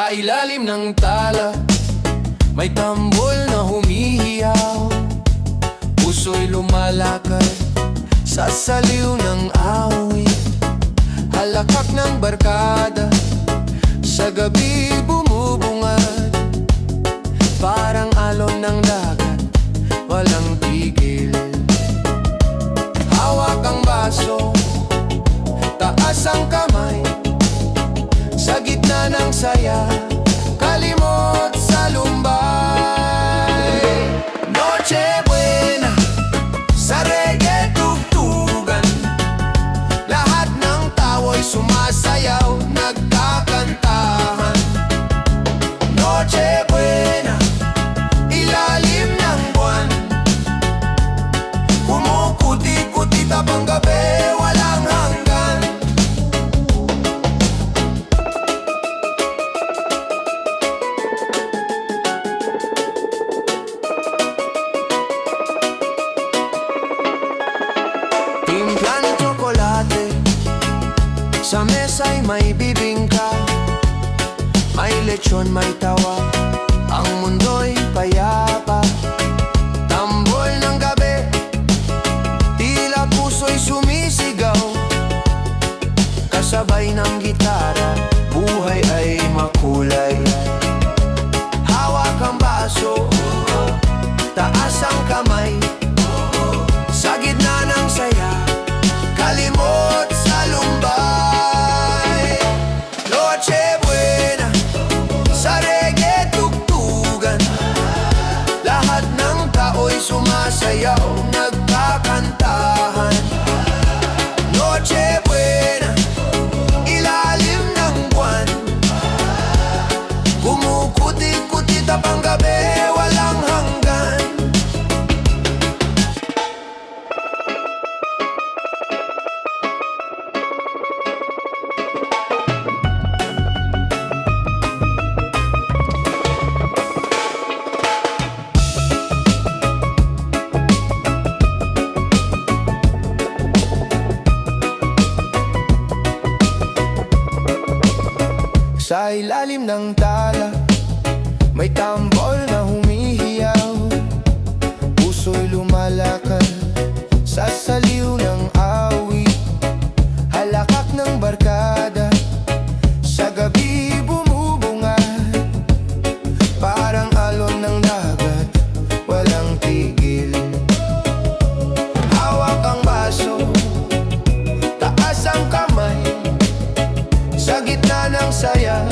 Sa ilalim ng tala, may tambol na humihiyaw. Puso'y lumalakad sa saliw ng awit. Halakak ng barkada, sa gabi bumubungad. Parang alon ng dagat, walang tigil. Hawak ang baso, taas ang kamay. Sa gitna ng saya, kalimot sa lumbay. Noche buena, sa reggae tugtugan. Lahat ng tawo'y sumasayaw, nagkakantahan. Noche buena, ilalim ng buwan. Kumukuti-kuti tabang gabi, walang hanggan. Timplan tsokolate, sa mesa'y may bibingka. May lechon, may tawa, ang mundo'y payapa. Tambol ng gabi, tila puso'y sumisigaw. Kasabay ng gitara, buhay ay makulay. Hawak ang baso, taas ang kamay. Sa gitna ng saya, kalimot sa lumbay. Noche buena, sa reggae tugtugan. Lahat ng tao'y sumasayaw, nagkakantahan. Noche buena, ilalim ng buwan. Kumukuti-kuti tabang gabi, walang hanggan. Sa ilalim ng tala, may tambol na humihiyaw. Puso'y lumalakad sa saliw ng awit. Halakak ng barkada, sa gabi bumubungad. Parang alon ng dagat, walang tigil. Hawak ang baso, taas ang kamay. Sa gitna ng saya,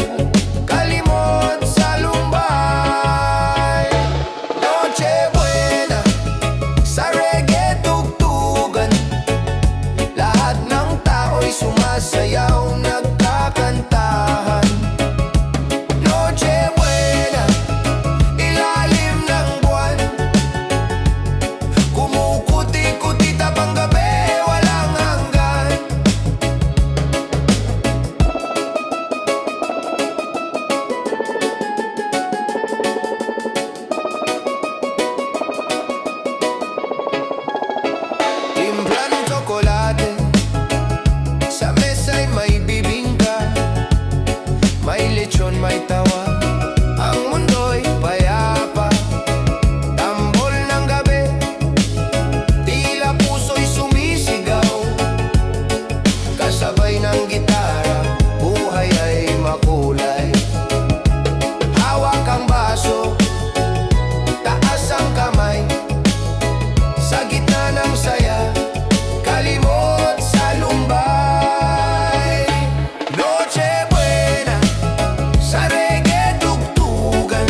kalimot sa lumbay. Noche buena, sa reggae tugtugan. Lahat ng tao'y sumasayaw, nagkakantahan. Noche buena, ilalim ng buwan. Kumukuti-kuti tabang gabi, walang hanggan. Timplan tsokolate, sa mesa'y may bibingka. May lechon, may tawa, ang mundo'y payapa. Tambol ng gabi, tila puso'y sumisigaw. Kasabay ng gitara, buhay ay makulay. Hawak ang baso, taas ang kamay. Sa gitna ng saya, kalimot sa lumbay. Noche buena, sa reggae tugtugan.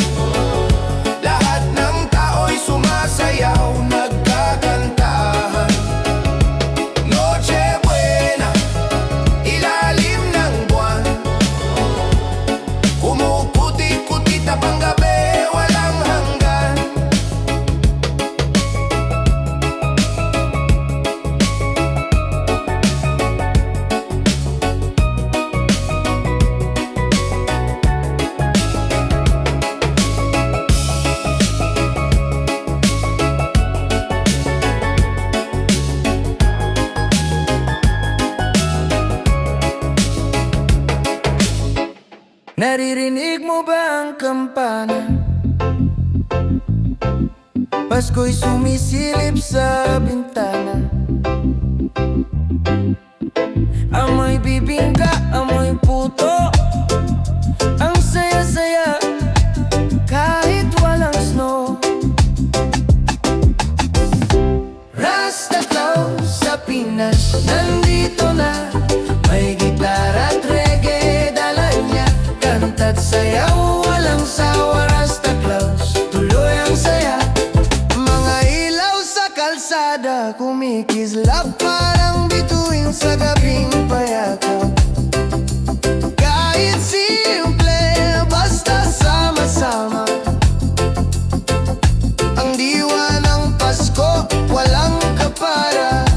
Lahat ng tao'y sumasayaw, nagkakantahan. Noche buena, ilalim ng buwan. Kumukuti-kuti tabang gabi, walang hanggan. Naririnig mo kampana. Pasko'y sumisilip sa bintana. Amoy bibingka, amoy puto, ang saya-saya kahit walang snow. Rasta Claus sa Pinas, nandito na. May gitara at reggae, dala niya. Kanta't sayaw, walang sawa. Rasta Claus, tuloy ang saya. Mga ilaw sa kalsada, kumikislap parang bituin sa gabing payakap. Kahit simple, basta sama-sama. Ang diwa ng Pasko, walang kapara.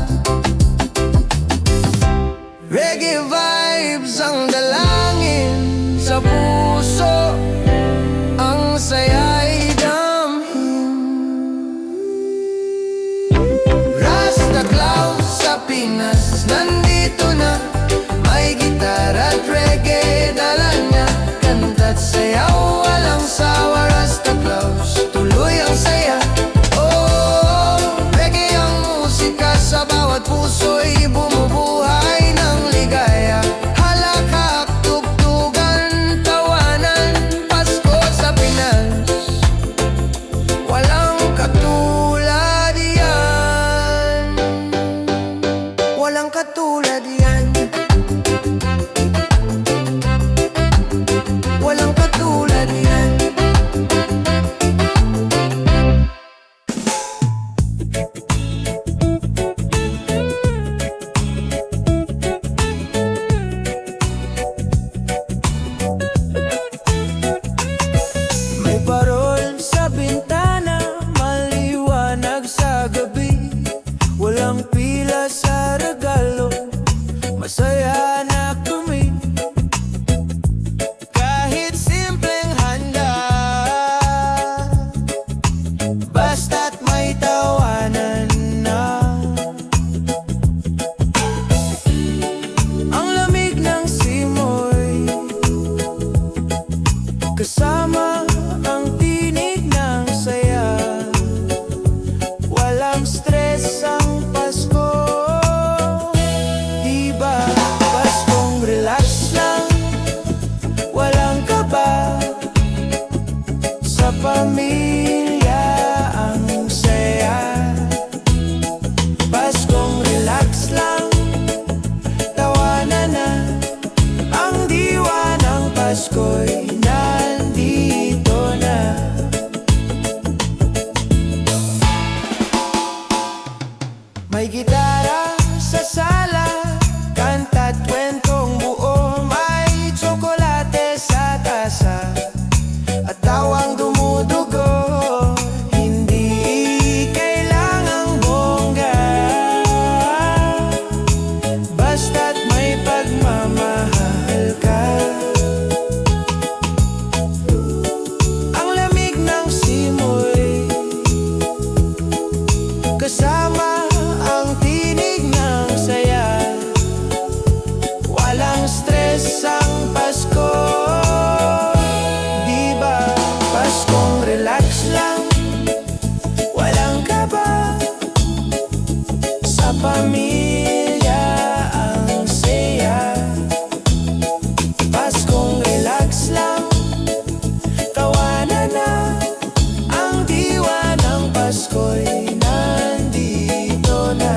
Reggae vibes ang dalangin sa puso, ang saya'y damhin. Rasta Claus sa Pinas, nandito na. May gitara at reggae, dala niya. Kanta't sayaw, walang sawa. Rasta Claus, tuloy ang saya. Oh, reggae ang musika, sa bawat puso'y bumubuhay ng ligaya. Halakak, tugtugan, tawanan, Pasko sa Pinas, walang katulad yan. Walang katulad yan. Walang katulad yan. May parol sa bintana, maliwanag sa gabi. Walang pila sa regalo, masaya na kami. Kahit simpleng handa, basta't may tawanan na. Ang lamig ng simoy, kasama ang tinig ng saya. Walang stress ang Pasko, diba? Paskong relax lang, walang kaba. Sa pamilya ang saya. Paskong relax lang, tawanan na. Ang diwa ng Pasko'y nandito na. May gitara sa sala, kanta't kwentong buo. May tsokolate sa tasa at tawang dumudugo. Hindi kailangang bongga, basta't may pagmamahal ka. Ang lamig ng simoy, kasama ang tinig ng saya. Walang stress ang Pasko, diba? Paskong relax lang, walang kaba. Sa pamilya ang saya. Paskong relax lang, tawanan na. Ang diwa ng Pasko'y nandito na.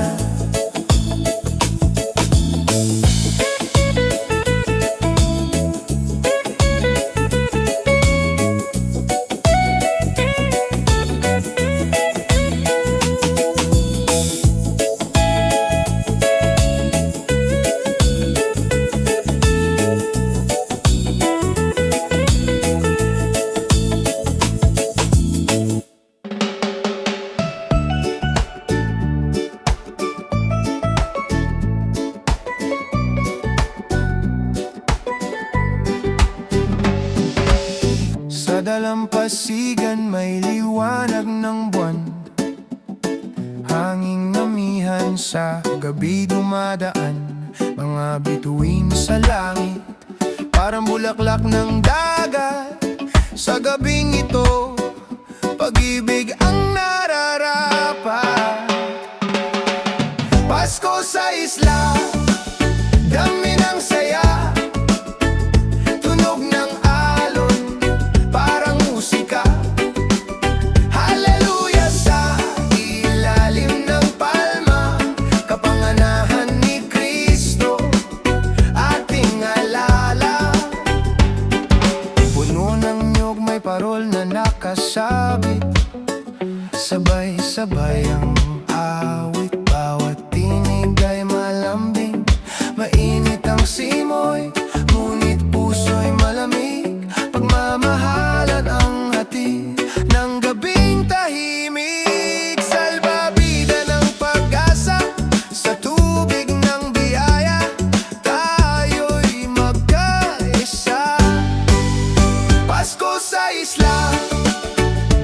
Sa dalampasigan may liwanag ng buwan. Hanging namihan sa gabi dumadaan. Mga bituin sa langit, parang bulaklak ng dagat. Sa gabing ito, pag-ibig ang nararapat. Pasko sa isla, dami ng saya, tunog ng alon, parang musika. Hallelujah sa ilalim ng palma, kapanganahan ni Kristo, ating alala. Puno ng niyog, may parol na nakasabit, sabay-sabay ang awit, bawat tinig ay malambing. Mainit ang simoy, ngunit puso'y malamig. Pagmamahalan ang hati ng gabing tahimik. Salbabida ng pag-asa, sa tubig ng biyaya, tayo'y magkaisa. Pasko sa isla,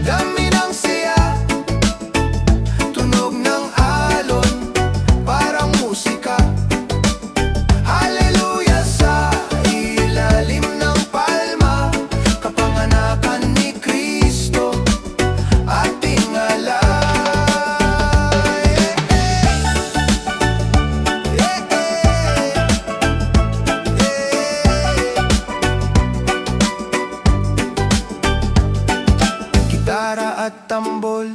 dami ng siya, tunog ng alon, parang musika. Hallelujah sa ilalim ng palma, kapanganakan ni Kristo, ating alay. Gitara at tambol,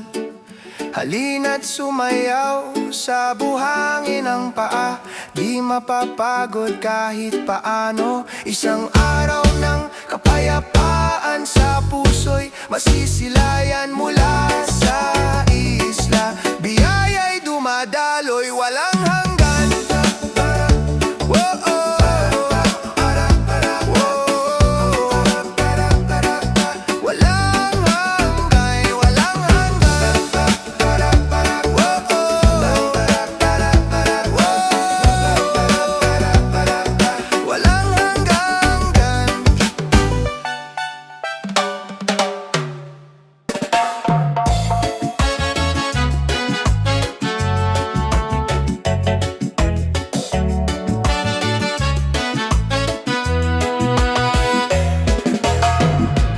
halina't sumayaw, sa buhangin ang paa, di mapapagod kahit paano. Isang araw ng kapayapaan, sa puso'y masisilayan mula sa isla. Biyaya'y dumadaloy, walang hanggan. Whoa-oh. Walang hanggan, walang hanggan. Walang hanggan.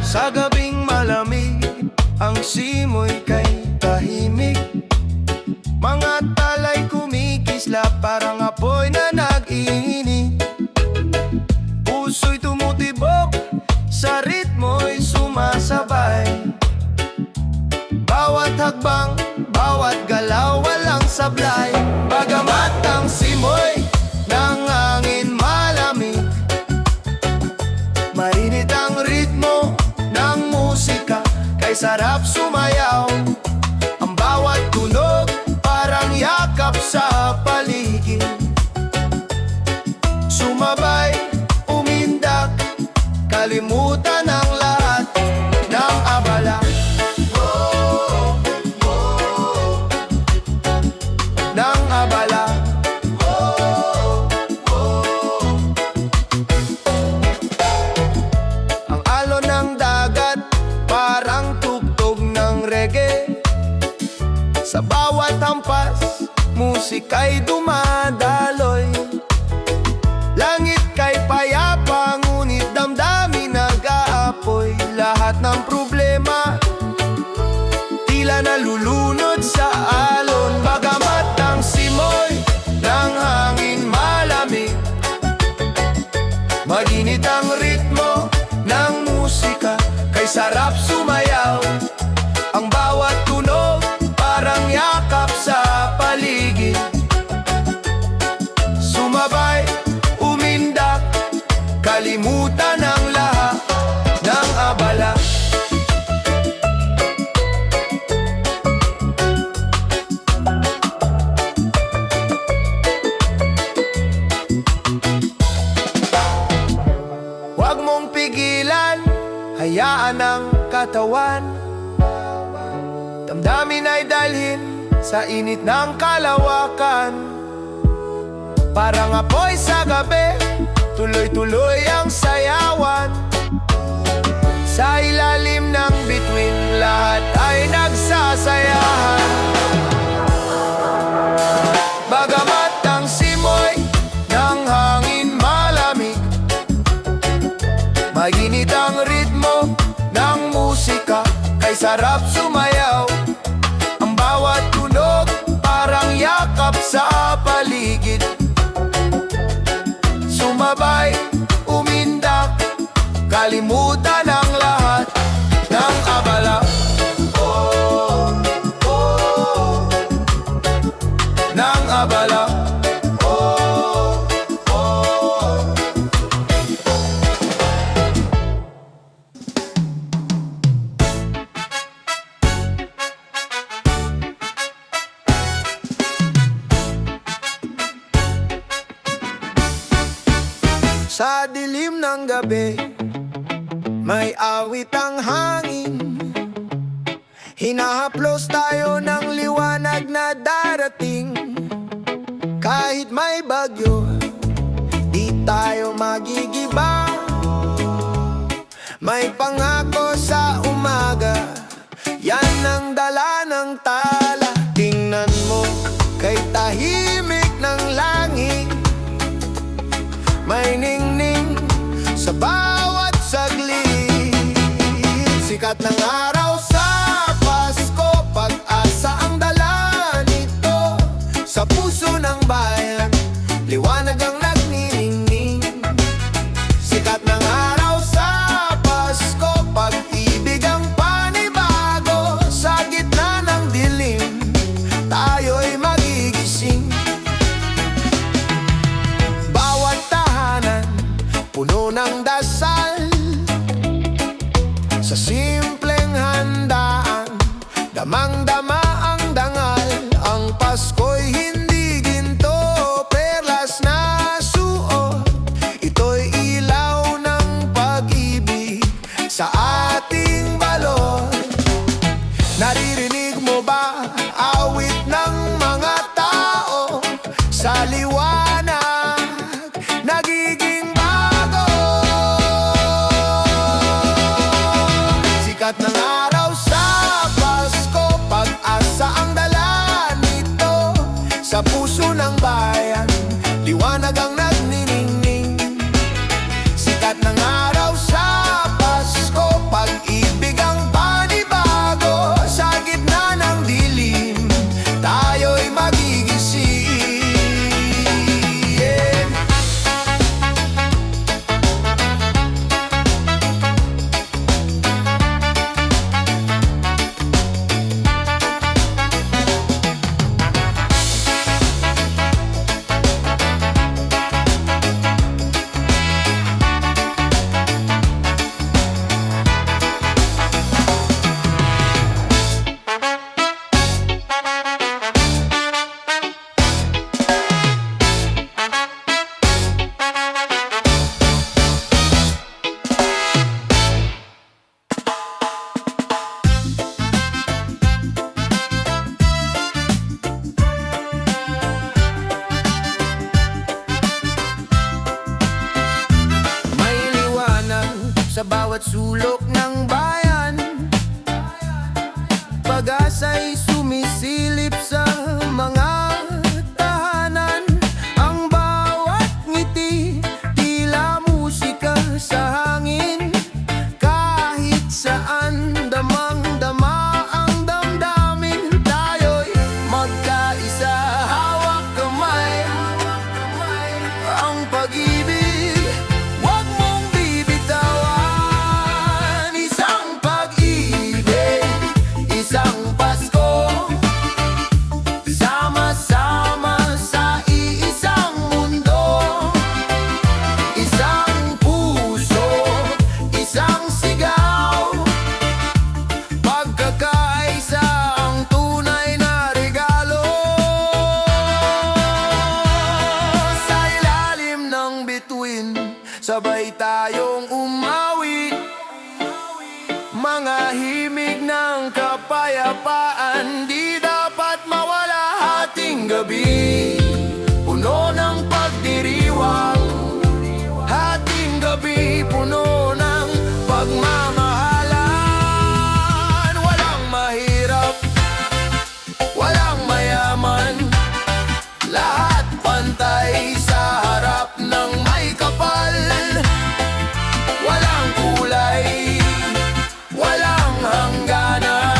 Sa gabing malamig, ang simoy kay tahimik. Mga talay kumikislap, parang apoy na nag-iinit. Puso'y tumutibok, sa ritmo'y sumasabay. Bawat hakbang, bawat galaw, walang sablay. Bagamat ang simoy ng hangin malamig, mainit ang ritmo ng musika, kay sarap sumayaw. Ang bawat tunog, parang yakap sa paligid. Sumabay, umindak, kalimutan ang lahat ng abala. Ng abala. Ang alon ng dagat, parang tugtog ng reggae. Sa bawat hampas, musika'y dumadaloy. Langit kay payapa, ngunit damdamin nag-aapoy. Lahat ng problema, tila nalulunod sa alon. Bagamat ang simoy ng hangin malamig, maginit ang ritmo ng musika, kay sarap sumayaw. Ang bawat tunog, parang yakap sa paligid. Sumabay, umindak, kalimutan ang lahat ng abala. Huwag mong pigilan, hayaan ang katawan. Damdamin ay dalhin sa init ng kalawakan. Parang apoy sa gabi, tuloy-tuloy ang sayawan. Sa ilalim ng bituin, lahat ay nagsasayahan. Bagamat ang simoy ng hangin malamig, maginit ang ritmo ng sarap sumayaw. Ang bawat tunog parang yakap sa paligid. Sumabay, umindak, kalimutan ang lahat ng abala. Oh, oh, ng abala. Oh, oh. Sa dilim ng gabi, may awit ang hangin. Hinahaplos tayo ng liwanag na darating. Kahit may bagyo, di tayo magigiba. May pangako sa umaga, yan ang dala ng tala. Tingnan mo kay tahimik ng langit, may ningning sa bawat saglit. Sikat ng araw sa Pasko, pag-asa ang dala nito. Sa puso ng bayan, liwanag ang nagniningning. Sikat ng araw sa Pasko, pag-ibig ang panibago. Sa gitna ng dilim, tayo'y magigising. Bawat tahanan, puno ng dasal. Sa simpleng handaan, damang-dama ang dangal. Ang Pasko'y hindi ginto, perlas na suot. Ito'y ilaw ng pag-ibig sa ating balon. Naririnig mo ba awit ng mga tao? Sa liwanag, nagiging bago. Sikat ng araw sa Pasko, pag-asa ang dala nito. Sa puso ng bayan, liwanag ang nagniningning. Sikat ng araw sa Pasko, pag-ibig ang panibago. Sa gitna ng dilim, tayo'y magigising. May liwanag sa bawat sulok ng bayan. Pag-asa'y sumisilip sa mga tahanan. Ang bawat ngiti, tila musika sa hangin. Kahit saan, damang-dama ang damdamin. Tayo'y magkaisa, hawak kamay. Ang pag-ibig, huwag mong bibitawan. Isang pag-ibig, isang Pasko, sama-sama sa iisang mundo. Isang puso, isang sigaw, pagkakaisa ang tunay na regalo. Sa ilalim ng bituin, sabay tayong umawit. Mga himig ng kapayapaan, di dapat mawala ating gabi. Puno ng pagdiriwang, ating gabi puno ng pagmamahalan. Walang mahirap, walang mayaman, lahat pantay sa harap ng may kapal. Walang kulay, walang hangganan.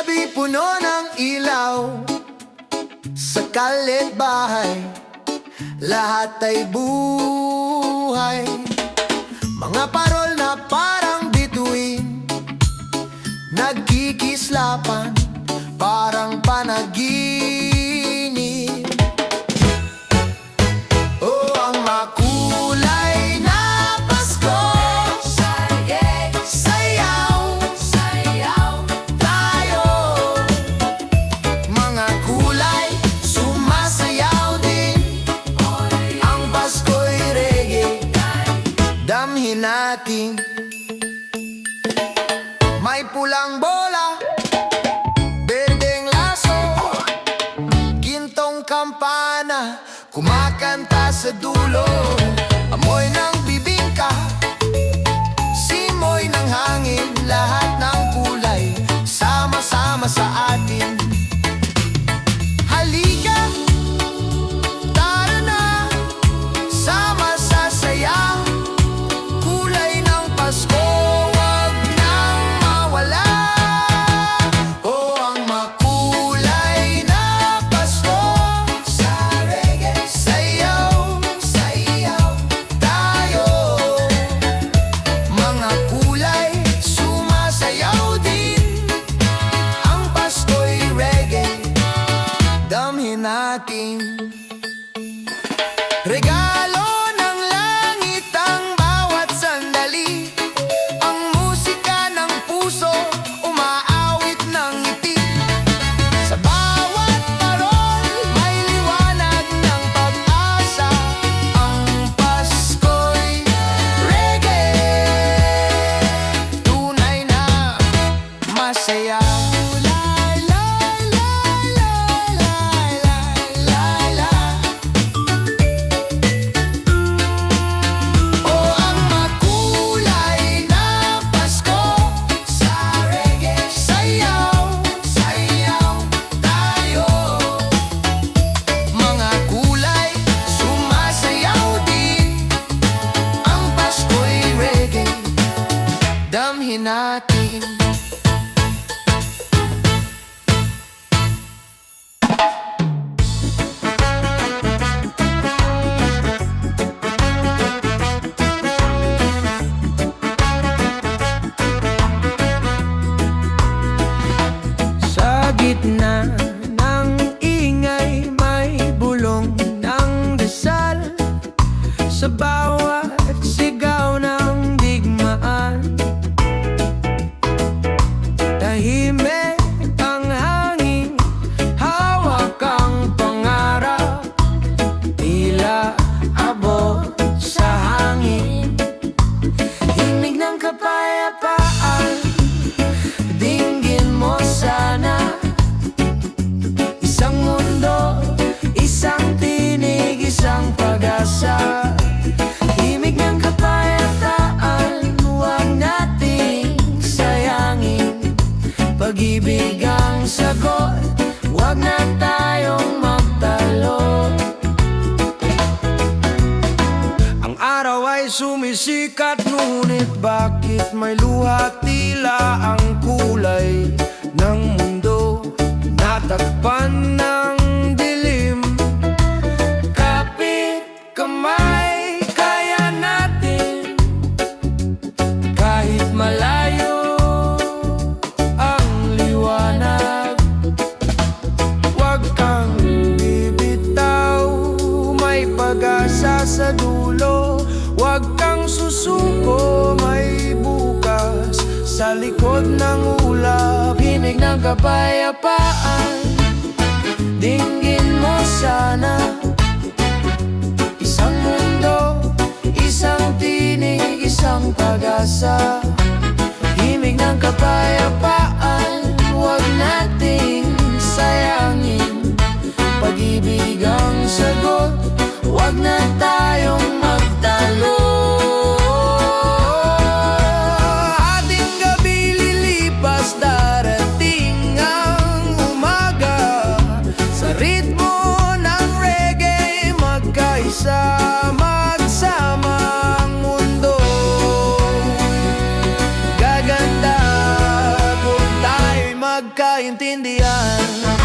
Gabi puno ng ilaw sa kalit bahay, lahat ay buhay. Mga parol na parang bituin, nagkikislapan parang panaginip. Oh, ang makulay na Pasko, sayaw, sayaw tayo. Mga kulay, sumasayaw din. Ang Pasko'y reggae, damhin natin. May pulang bola, berdeng laso, gintong kampana, kumakanta sa dulo. Amoy ng bibingka, simoy ng hangin, lahat ng kulay, sama-sama sa atin. Halika, tara na, sama sa saya, kulay ng Pasko, wag nang mawala. Oh, ang makulay na Pasko, sa reggae, sayaw, sayaw tayo. Mga kulay, sumasayaw din. Ang Pasko'y reggae, damhin natin. Regalo ng langit ang bawat sandali, ang musika ng puso, umaawit ng ngiti. Sa bawat parol, may liwanag ng pag-asa. Ang Pasko'y reggae, tunay na masaya. Lay, lay, lay, lay, lay, lay, lay. Oh, ang makulay na Pasko, sa reggae, sayaw, sayaw tayo. Mga kulay, sumasayaw din. Ang Pasko'y reggae, damhin natin. Sa gitna ng ingay, may bulong ng dasal. Sa bawat sigaw ng digmaan, tahimik ang hangin, hawak ang pangarap, tila abot sa hangin. Himig ng kapayapaan, dinggin mo sana. Isang mundo, isang tinig, isang pag-asa. Himig ng kapayapaan, huwag nating sayangin. Pag-ibig ang sagot, huwag na tayong magtalo. Ang araw ay sumisikat, ngunit bakit may luha? Tila ang kulay ng mundo natakpan ng dilim. Kapit kamay, kaya natin, kahit malayo ang liwanag. Huwag kang bibitaw, may pag-asa sa dulo. Huwag kang susuko, may bukas sa likod ng ulap. Himig ng kapayapaan, dinggin mo sana. Isang mundo, isang tinig, isang pag-asa. Himig ng kapayapaan, huwag nating sayangin. Pag-ibig ang sagot, huwag na tayong magtalo. Ating gabi lilipas, darating ang umaga. Sa ritmo ng reggae, magkaisa, magsama ang mundo. Gaganda kung tayo'y magkaintindihan. yan.